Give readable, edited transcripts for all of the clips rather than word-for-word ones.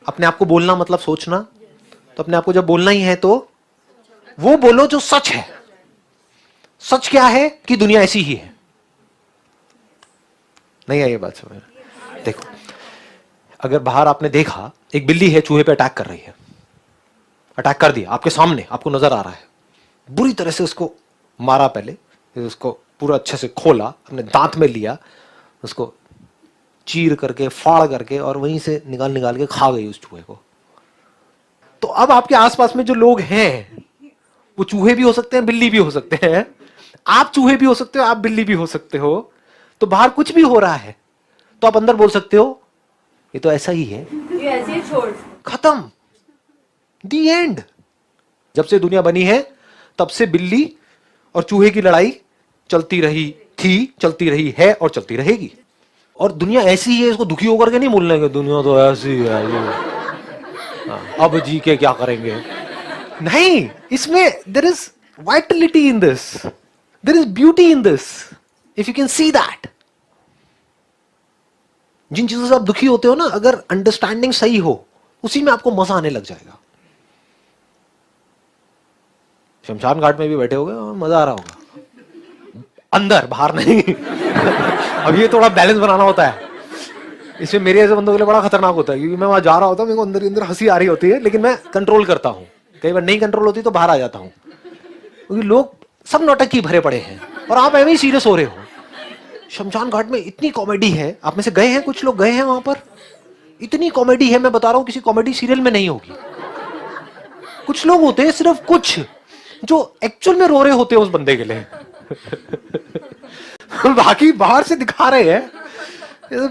अपने आप को बोलना मतलब सोचना, तो अपने आप को जब बोलना ही है तो वो बोलो जो सच है। सच क्या है कि दुनिया ऐसी ही है। नहीं है ये बात समझ? देखो, अगर बाहर आपने देखा एक बिल्ली है चूहे पे अटैक कर रही है, अटैक कर दिया आपके सामने, आपको नजर आ रहा है, बुरी तरह से उसको मारा, पहले उसको पूरा अच्छे से खोला, अपने दांत में लिया, उसको चीर करके फाड़ करके और वहीं से निकाल निकाल के खा गई उस चूहे को। तो अब आपके आसपास में जो लोग हैं वो चूहे भी हो सकते हैं, बिल्ली भी हो सकते हैं, आप चूहे भी हो सकते हो, आप बिल्ली भी हो सकते हो। तो बाहर कुछ भी हो रहा है तो आप अंदर बोल सकते हो ये तो ऐसा ही है, ये ऐसे ही छोड़, खत्म, दी एंड। जब से दुनिया बनी है तब से बिल्ली और चूहे की लड़ाई चलती रही थी, चलती रही है और चलती रहेगी। और दुनिया ऐसी ही है, इसको दुखी होकर के नहीं बोलने के दुनिया तो ऐसी है, अब जी के क्या करेंगे। नहीं, इसमें there is vitality in this, there is beauty in this, if you can see that. जिन चीजों से आप दुखी होते हो ना, अगर अंडरस्टैंडिंग सही हो उसी में आपको मजा आने लग जाएगा। शमशान घाट में भी बैठे होगे और मजा आ रहा होगा, अंदर, बाहर नहीं। अब ये थोड़ा बैलेंस बनाना होता है, इसमें मेरे ऐसे बंदों के लिए बड़ा खतरनाक होता है, क्योंकि मैं वहां जा रहा होता हूं, मेरे को अंदर ही अंदर हंसी आ रही होती है, लेकिन मैं कंट्रोल करता हूं। कई बार नहीं कंट्रोल होती तो बाहर आ जाता हूं, क्योंकि लोग सब नौटंकी भरे पड़े हैं और आप ऐसे ही सीरियस हो रहे हो। शमशान घाट में इतनी कॉमेडी है, आप में से गए हैं, कुछ लोग गए हैं वहां पर, इतनी कॉमेडी है, मैं बता रहा हूं किसी कॉमेडी सीरियल में नहीं होगी। कुछ लोग होते हैं, सिर्फ कुछ, जो एक्चुअल में रो रहे होते हैं उस बंदे के लिए। बाकी बाहर से दिखा रहे हैं,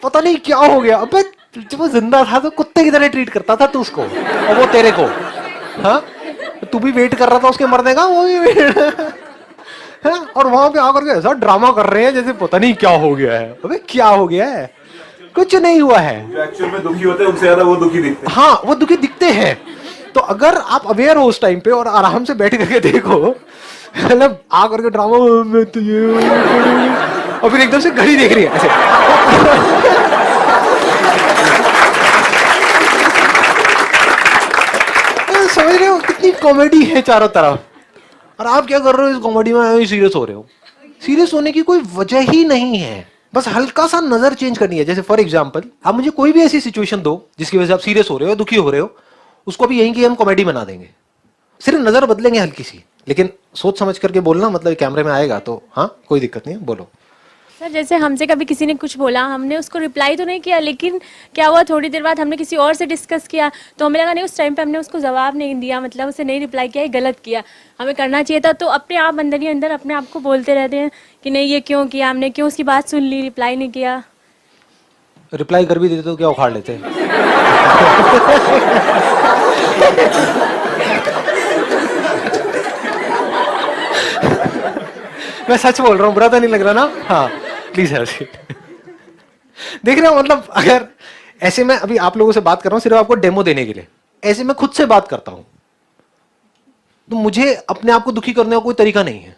पता नहीं क्या हो गया। अबे जब वो जिंदा था तो कुत्ते की तरह ट्रीट करता था तू उसको, और वो तेरे को, हाँ, तू भी वेट कर रहा था उसके मरने का, वो भी है? और वहां पे आकर के ऐसा ड्रामा कर रहे हैं जैसे पता नहीं क्या हो गया है। अबे क्या हो गया है? कुछ नहीं हुआ है। जो एक्चुअल में दुखी होते हैं उनसे ज्यादा वो दुखी दिखते हैं। हाँ, वो दुखी दिखते हैं। तो अगर आप अवेयर हो उस टाइम पे और आराम से बैठ करके देखो, मतलब आकर के ड्रामा में तो ये, और फिर एकदम से घड़ी देख रही है ऐसे। समझ रहे हो कितनी कॉमेडी है चारों तरफ, और आप क्या कर रहे हो इस कॉमेडी में, सीरियस हो रहे हो। सीरियस होने की कोई वजह ही नहीं है, बस हल्का सा नजर चेंज करनी है। जैसे फॉर एग्जांपल, आप मुझे कोई भी ऐसी सिचुएशन दो जिसकी वजह से आप सीरियस हो रहे हो, दुखी हो रहे हो, उसको भी यहीं की हम कॉमेडी बना देंगे, सिर्फ नजर बदलेंगे हल्की सी, लेकिन सोच समझ करके बोलना, मतलब कैमरे में आएगा तो हाँ कोई दिक्कत नहीं है, बोलो। सर जैसे हमसे कभी किसी ने कुछ बोला, हमने उसको रिप्लाई तो नहीं किया, लेकिन क्या हुआ थोड़ी देर बाद हमने किसी और से डिस्कस किया, तो हमें लगा नहीं उस टाइम पे हमने उसको जवाब नहीं दिया, मतलब उसे नहीं रिप्लाई किया, ये गलत किया, हमें करना चाहिए था। तो अपने आप अंदर ही अंदर अपने आप को बोलते रहते हैं कि नहीं ये क्यों किया हमने, क्यों उसकी बात सुन ली, रिप्लाई नहीं किया। रिप्लाई कर भी देते तो क्या उखाड़ लेते? मैं सच बोल रहा हूँ, बुरा तो नहीं लग रहा ना? हाँ प्लीज है। देख रहे हो, मतलब अगर ऐसे मैं अभी आप लोगों से बात कर रहा हूं सिर्फ आपको डेमो देने के लिए, ऐसे मैं खुद से बात करता हूं, तो मुझे अपने आप को दुखी करने का कोई तरीका नहीं है।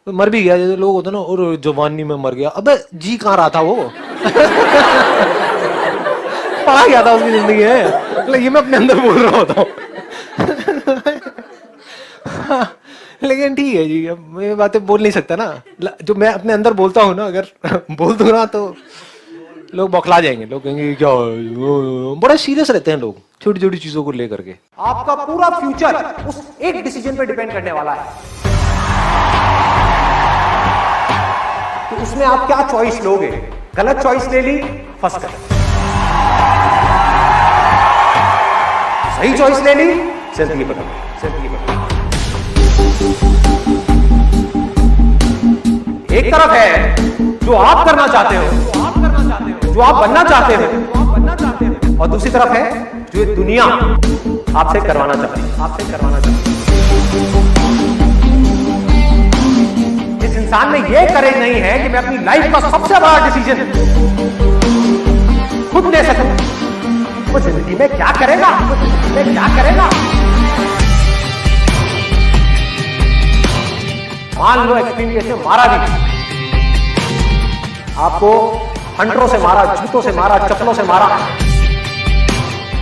तो मर भी गया, जैसे लोग होते ना, और जवानी में मर गया, अबे जी कहां रहा था वो? पढ़ा गया था उसकी जिंदगी है, मतलब ये मैं अपने अंदर बोल रहा होता हूं। लेकिन ठीक है जी, अब मैं बातें बोल नहीं सकता ना, जो मैं अपने अंदर बोलता हूँ ना, अगर बोल दूँ ना तो लोग बौखला जाएंगे, लोग कहेंगे क्या, बड़ा सीरियस रहते हैं लोग छोटी छोटी चीजों को लेकर के। आपका पूरा फ्यूचर उस एक डिसीजन पे डिपेंड करने वाला है, तो उसमें आप क्या चॉइस लोगे। गलत चॉइस ले ली, फंस गए, सही चॉइस ले ली, जिंदगी बदल गई, जिंदगी बदल गई। एक तरफ है जो आप करना चाहते हो, जो आप बनना चाहते हो, और दूसरी तरफ है जो ये दुनिया आपसे करवाना चाहती है, आपसे करवाना चाहती है। इस इंसान में ये करेज नहीं है कि मैं अपनी लाइफ का सबसे बड़ा डिसीजन खुद ले सकूं। वो जिंदगी में क्या करेगा, वो जिंदगी में क्या करेगा। मान लो एक्सट्रीम केस में मारा भी, आपको हंटरों से मारा, जूतों से मारा, चप्पलों से मारा।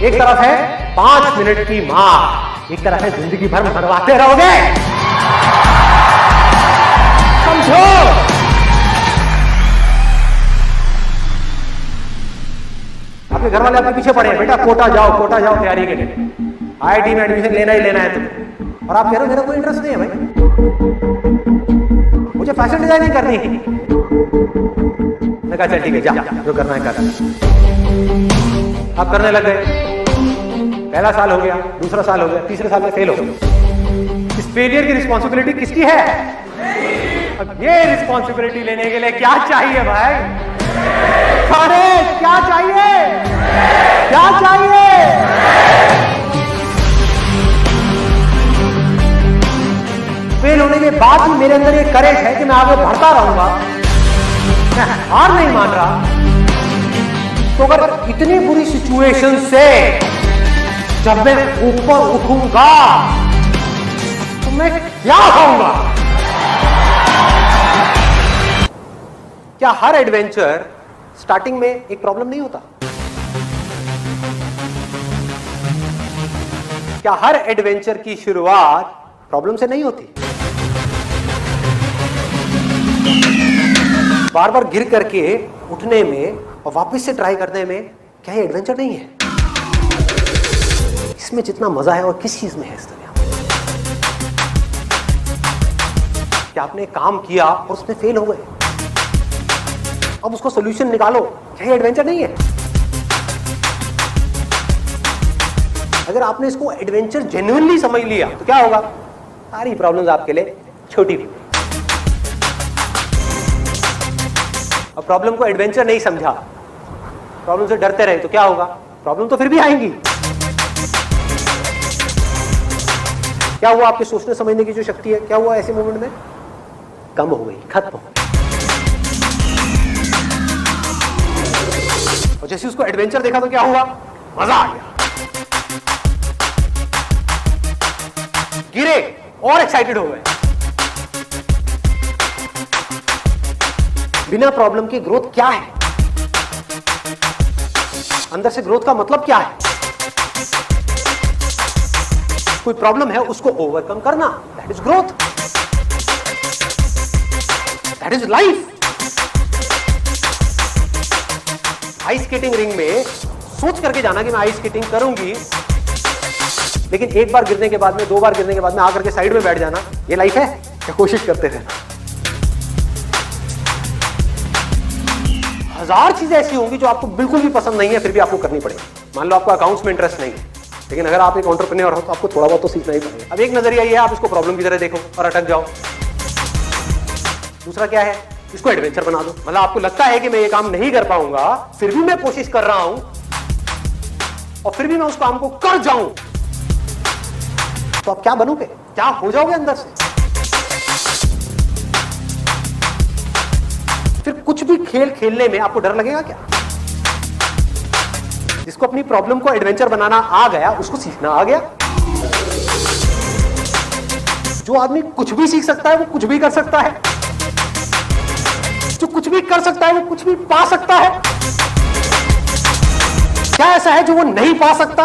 एक तरफ है 5 मिनट की मार, एक तरफ है जिंदगी भर मरवाते रहोगे। समझो। आपके घर वाले आपके पीछे पड़े हैं, बेटा कोटा जाओ तैयारी के लिए, IIT में एडमिशन लेना ही लेना है तुम्हें, और आप कह रहे हो मेरा कोई इंटरेस्ट नहीं है भाई, मुझे फैशन डिजाइनिंग करनी है। मैं कहा चल ठीक है, जा जो करना है कर। आप करने लग गए, पहला साल हो गया, दूसरा साल हो गया, तीसरे साल में फेल हो गए। इस फेलियर की रिस्पॉन्सिबिलिटी किसकी है? अब ये रिस्पॉन्सिबिलिटी लेने के लिए क्या चाहिए भाई? अरे क्या चाहिए? क्या चाहिए? फेल होने के बाद भी मेरे अंदर ये करेज है कि मैं आगे बढ़ता रहूंगा, मैं हार नहीं मान रहा। तो अगर इतनी बुरी सिचुएशन से जब मैं ऊपर उठूंगा तो मैं क्या होऊंगा? क्या हर एडवेंचर स्टार्टिंग में एक प्रॉब्लम नहीं होता? क्या हर एडवेंचर की शुरुआत प्रॉब्लम से नहीं होती? बार बार गिर करके उठने में और वापस से ट्राई करने में क्या ये एडवेंचर नहीं है? इसमें जितना मजा है और किस चीज में है इस दुनिया में? क्या आपने काम किया और उसमें फेल हो गए, अब उसको सॉल्यूशन निकालो, क्या ये एडवेंचर नहीं है? अगर आपने इसको एडवेंचर जेन्युइनली समझ लिया तो क्या होगा? सारी प्रॉब्लम्स आपके लिए छोटी भी। अब प्रॉब्लम को एडवेंचर नहीं समझा, प्रॉब्लम से डरते रहे तो क्या होगा? प्रॉब्लम तो फिर भी आएंगी। क्या हुआ? आपके सोचने समझने की जो शक्ति है, क्या हुआ ऐसे मोमेंट में? कम हो गई, खत्म हो गई। और जैसे उसको एडवेंचर देखा तो क्या हुआ? मजा आ गया, गिरे और एक्साइटेड हो गए। बिना प्रॉब्लम के ग्रोथ क्या है? अंदर से ग्रोथ का मतलब क्या है? कोई प्रॉब्लम है उसको ओवरकम करना, that is growth, that is life. Ice skating ring में सोच करके जाना कि मैं आइस स्केटिंग करूंगी, लेकिन एक बार गिरने के बाद में, 2 बार गिरने के बाद में आकर के साइड में बैठ जाना, ये लाइफ है? क्या कोशिश करते रहना। हजार चीजें ऐसी होंगी जो आपको बिल्कुल भी पसंद नहीं है, फिर भी आपको करनी पड़ेगी। मान लो आपको अकाउंट्स में इंटरेस्ट नहीं है, लेकिन अगर आप एक एंटरप्रेन्योर हो तो आपको थोड़ा बहुत तो सीखना ही पड़ेगा। अब एक नजरिया ये है, आप इसको प्रॉब्लम की तरह देखो और अटक जाओ। दूसरा क्या है? इसको एडवेंचर बना दो। मतलब आपको लगता है कि मैं ये काम नहीं कर पाऊंगा, फिर भी मैं कोशिश कर रहा हूं और फिर भी मैं उस काम को कर जाऊं, तो आप क्या बनोगे? क्या हो जाओगे अंदर से? फिर कुछ भी खेल खेलने में आपको डर लगेगा क्या? जिसको अपनी प्रॉब्लम को एडवेंचर बनाना आ गया, उसको सीखना आ गया। जो आदमी कुछ भी सीख सकता है वो कुछ भी कर सकता है, जो कुछ भी कर सकता है वो कुछ भी पा सकता है। क्या ऐसा है जो वो नहीं पा सकता?